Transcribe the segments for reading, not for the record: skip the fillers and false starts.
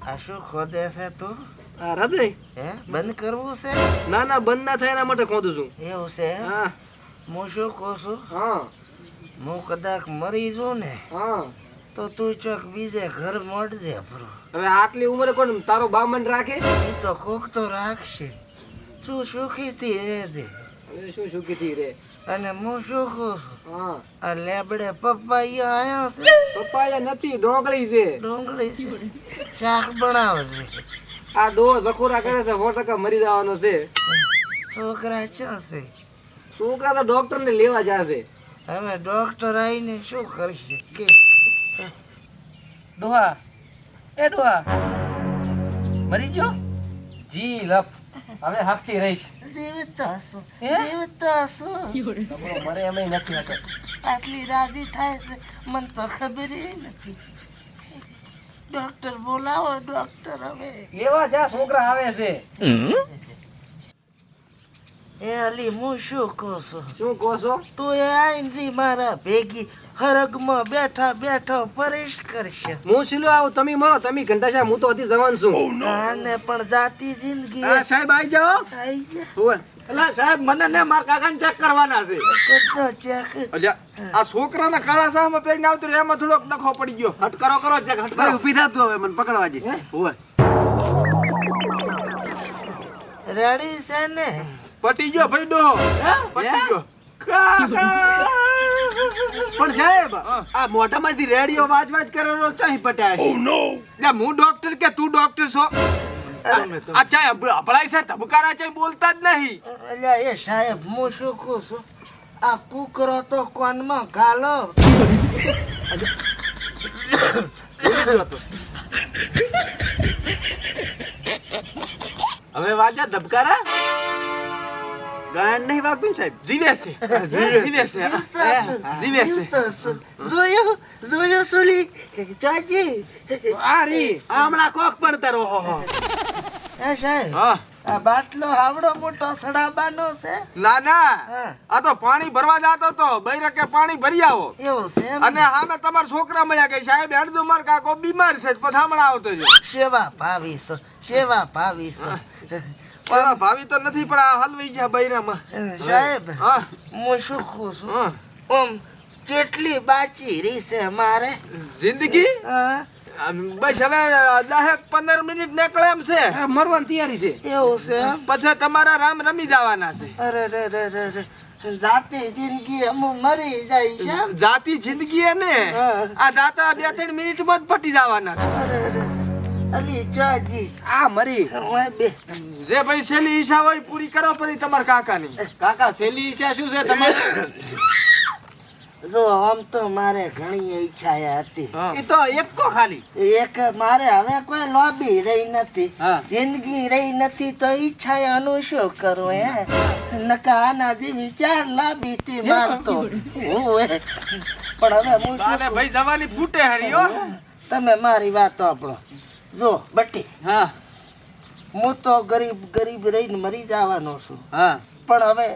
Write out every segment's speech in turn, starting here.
આ શું ખોદે છે તું? આ હૃદય હે બંધ કરવું છે? ના બંધ ના થાય એના માટે ખોદું છું. એવું છે? હા હું શું કહું છું, હા હું કદાચ મરી જઉં ને હા. તો તું ચોક બીજે ઘર મળજે ભરો. હવે આટલી ઉંમરે કોણ તારો બામન રાખે? એ તો કોક તો રાખશે. તું સુખીથી રહેજે. હવે શું સુખીથી રે. અને હું શું કહું છું, હા આ લેબડે પપ્પાઈયા આયા છે, પપ્પાયા નથી, ડોંગળી છે. ડુંગળી છે, શાક બનાવશે. આ ડો ઝખોરા કરે છે, 100% મરી જવાનો છે. છોકરા ક્યાં છે? છોકરા તો ડોક્ટર ને લેવા જશે. હવે ડોક્ટર આવીને શું કરશે કે? ડોહા એ ડોહા મરી ગયો? જી લફ હવે હકતી રહીશ. જીવત હશું, હે? જીવત હશું. તમારો મરે એમ નથી હતો. આટલી રાજી થાય છે મને તો ખબર નથી. ડોક્ટર બોલાવો, ડોક્ટર. હવે લેવા જા, છોકરા આવે છે. એ અલી હું શું કહું છું, શું કહો છો? તું એ આઈની મારા ભેગી હરગમાં બેઠા બેઠા પરેશ કરશે. હું શીલો આવું, તમે મળો, તમે ઘંટાશા, હું તો હજી જવાન છું. આને પણ જાતી જિંદગી સાહેબ આવી જાઓ. આઈ ગયા. ઓય એલા સાહેબ મને ને માર કાકાને ચેક કરવાના છે. કરતો ચેક. અલ્યા આ છોકરાના કાળા સાહમાં પહેરીને આવતું રહ્યું, એમાં થોડોક નખો પડી ગયો. હટ કરો ચેક, હટ કરો. ઊભી થાતું હવે મને પકડવા જી. ઓય રેડી છે ને? પટી ગયો ભાઈ ડોહો. પટી ગયો. પણ સાહેબ આ મોઢામાંથી રેડિયો વાજ કરેલો ચાહી પટાય છે. હું ડોક્ટર કે તું ડોક્ટર છો? આ ચાય અભળાય છે, ધબકારા ચાય બોલતા જ નહીં. અલ્યા એ સાહેબ હું શું કહું છું, આ કુકરો તો કોનમાં ઘાલો. હવે વાજા ધબકારા ગાયન નહીં વાગતું ને સાહેબ. જીવે છે. જોયું સુલી ચાજી. આ રી હમણાં કોક પણ તારો એ સાહેબ હા આ બાટલો આવડો મોટો સડાબાનો છે? ના હા. આ તો પાણી ભરવા જાતો તો બૈરા કે પાણી ભરી આવો. એવું છે એમ? અને સામે તમારા છોકરા મળ્યા કે સાહેબ હેડદુ માર કાકો બીમાર છે, પછી હમણાં આવતો છે. સેવા ભાવીશો, સેવા ભાવીશો. પણ ભાવી તો નથી, પણ આ હલવાઈ ગયા બૈરામાં. સાહેબ હા હું શું કહું છું, હા. ઓમ કેટલી બાચી રહી છે મારે? જિંદગી હા, બસ હવે 10-15 મિનિટ નીકળે એમ છે. આ મરવાની તૈયારી છે. એવું છે એમ? પછી તમારા રામ રમી જવાના છે. અરે રે રે રે રે, જાતી જિંદગી અમુક મરી જાય છે એમ? જાતી જિંદગી ને હા. આ જાતા 2-3 મિનિટમાં જ પટી જવાના છે. અરે રે અલી ચાજી આ મરી હું બે જે ભાઈ છેલ્લી ઈચ્છા હોય પૂરી કરો પછી તમારા કાકાની. કાકા છેલ્લી ઈચ્છા શું છે તમારી? જો આમ તો મારે ઘણી ઈચ્છા હતી. એ તો એક કો ખાલી એક મારે હવે કોઈ લોબી રહી નથી, હા. જિંદગી રહી નથી, તો ઈચ્છા એનું શું કરું હે? નકા આના જેવી 4 લાંબી થી મારતો હું હે. પણ હવે હું શું અને ભાઈ જવાની ફૂટે હરીઓ. તમે મારી વાત સાંભળો. જો બટી, હા હું તો ગરીબ રહીને મરી જવાનો છું, હા પણ હવે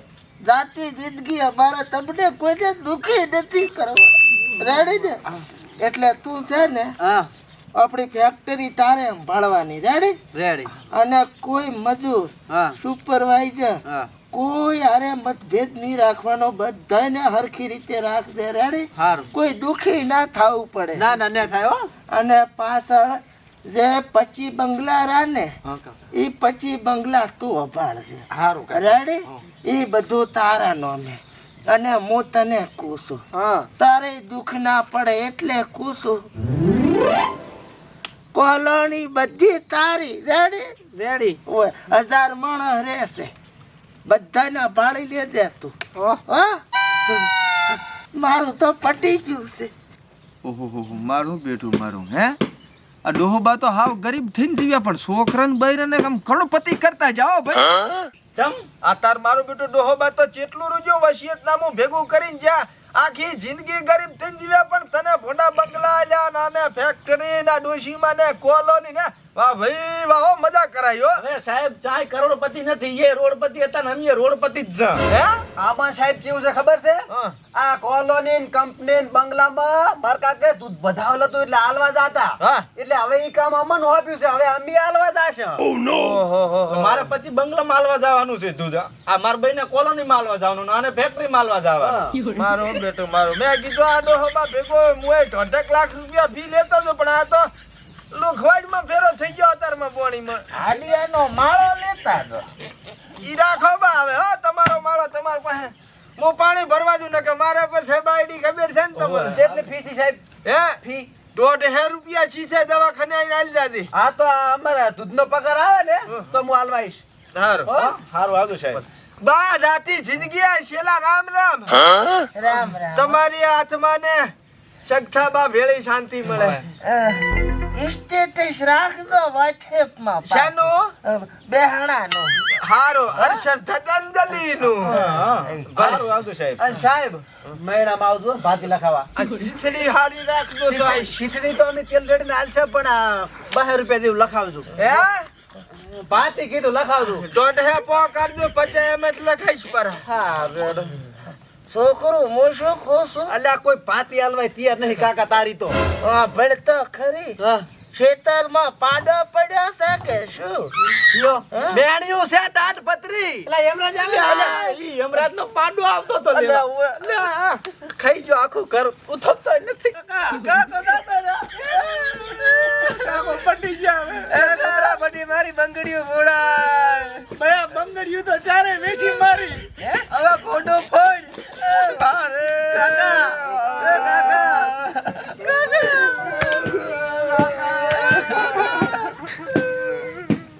જાતી જિંદગી અમારે તમને કોઈને દુખી નથી કરવા. રેડી ને? એટલે તું છે ને હા આપણી ફેક્ટરી તારે સંભાળવાની. રેડી? રેડી. અને કોઈ મજૂર, હા સુપરવાઇઝર, હા કોઈ હારે મતભેદ નહીં રાખવાનો, બધાને હરખી રીતે રાખજે. રેડી? સારું. કોઈ દુખી ના થવું પડે. ના ના ને થાય હો. અને પાછળ જે 25 બંગલા રહ્યા ને, હા કાકા. એ 25 બંગલા તું સંભાળજે. સારું કાકા. રેડી? એ બધું તારા નામે. અને હું તને કૂશું, હા તારે દુઃખ ના પડે એટલે કૂશું. કોલોની બધી તારી. રેડી? રેડી. ઓય 1000 માણસ રહેશે, બધાને ભાળી લેજે તું. ઓહ હા, મારું તો પટી ગયું છે. ઓહો મારું બેઠું મારું હે. આ ડોહોબા તો હાવ ગરીબ થઈને જીવ્યા, પણ છોકરાને બૈરાને આમ કરોડપતિ કરતા જાઓ ભાઈ. ચમ આ તાર મારું બેટું ડોહોબા તો ચેટલું રૂજ્યો વસિયતનામું ભેગું કરીને જ્યાં આખી જિંદગી ગરીબ થઈને જીવ્યા, પણ તને ભોંડા બંગલા આલ્યા, નાને ફેક્ટરી ના ડોશીમાં ને કોલોની ને વાહ ભાઈ વાહ હો, મજા કરાયો હવે સાહેબ ચાય કરોડપતિ નથી એ રોડપતિ હતા ને અમે રોડપતિ જ છે હે આમાં સાહેબ કેવું છે ખબર છે હા. આ કોલોની કંપની બંગલામાં માર કાકે દૂધ બધાવેલ હતું એટલે હાલવા જાતા હા. એટલે હવે ઈ કામ અમન હોપ્યું છે હવે અમે હાલવા જાશે ઓહો મારે પછી બંગલા માલવા જવાનું છે દૂધ આ મારા ભાઈને કોલોની માલવા જવાનું અને ફેક્ટરી માલવા જવાનું મારો બેટો મારો મેં કીધું આ ડોહોબા ભેગો મુએ 2.5 લાખ રૂપિયા ફી લેતો હતો પણ આ તો લુખવાડમાં ફેરો થઈ ગયો અતારમાં પોણીમાં હાડિયાનો માળો લેતા તો ઈ રાખો બા હવે હો તમારો માળો તમાર પાસે હું પાણી ભરવા દઉં ને કે મારા પર સાહેબ આઈડી ખબર છે ને તમને જેટલી ફી છે સાહેબ હે ફી 1.5 રૂપિયા શીશે દવાખાને આવીને આલી જાજે હા તો આ અમારા દૂધનો પગાર આવે ને તો હું હાલવા આવીશ સારું સારું આગળ સાહેબ બા જાતી જિંદગી આ શેલા રામ રામ રામ રામ તમારી હાથમાં ને સગથા બા ભેળી શાંતિ મળે સ્ટેટસ રાખજો WhatsApp માં શાનું બેહણાનું હારો હર્ષદ ધતંજલિનું સારું આગળ સાહેબ અને સાહેબ મહિનામાં આવજો ભાતી લખાવા આ ખીચડી હારી રાખજો તો આઈ. શીતળી તો અમે તેલ રેડીને હાલશે પણ આ 12 રૂપિયા જેવું લખાવજો હે ભાતી કીધું લખાવજો દોઢે પો કરજો 50 એમ જ લખાઈશ પર હા રેડો છોકરું હું શું કહું છું અલ્યા કોઈ ભાતી હાલવાય તૈયાર નહીં કાકા તારી તો ભણતો ખરી હા ખેતરમાં પાડો પડ્યો છે કે શું જીઓ બેણ્યું છે ટાટ પતરી યમરાજ નો પાડો આવતો તો અલ્યા ઉએ. ખાઈ ગયો આખું ઘર ઉથપતો નથી બધી મારી બંગડીઓ બોડાય બંગડિયું તો ચારે વેઠી મારી હે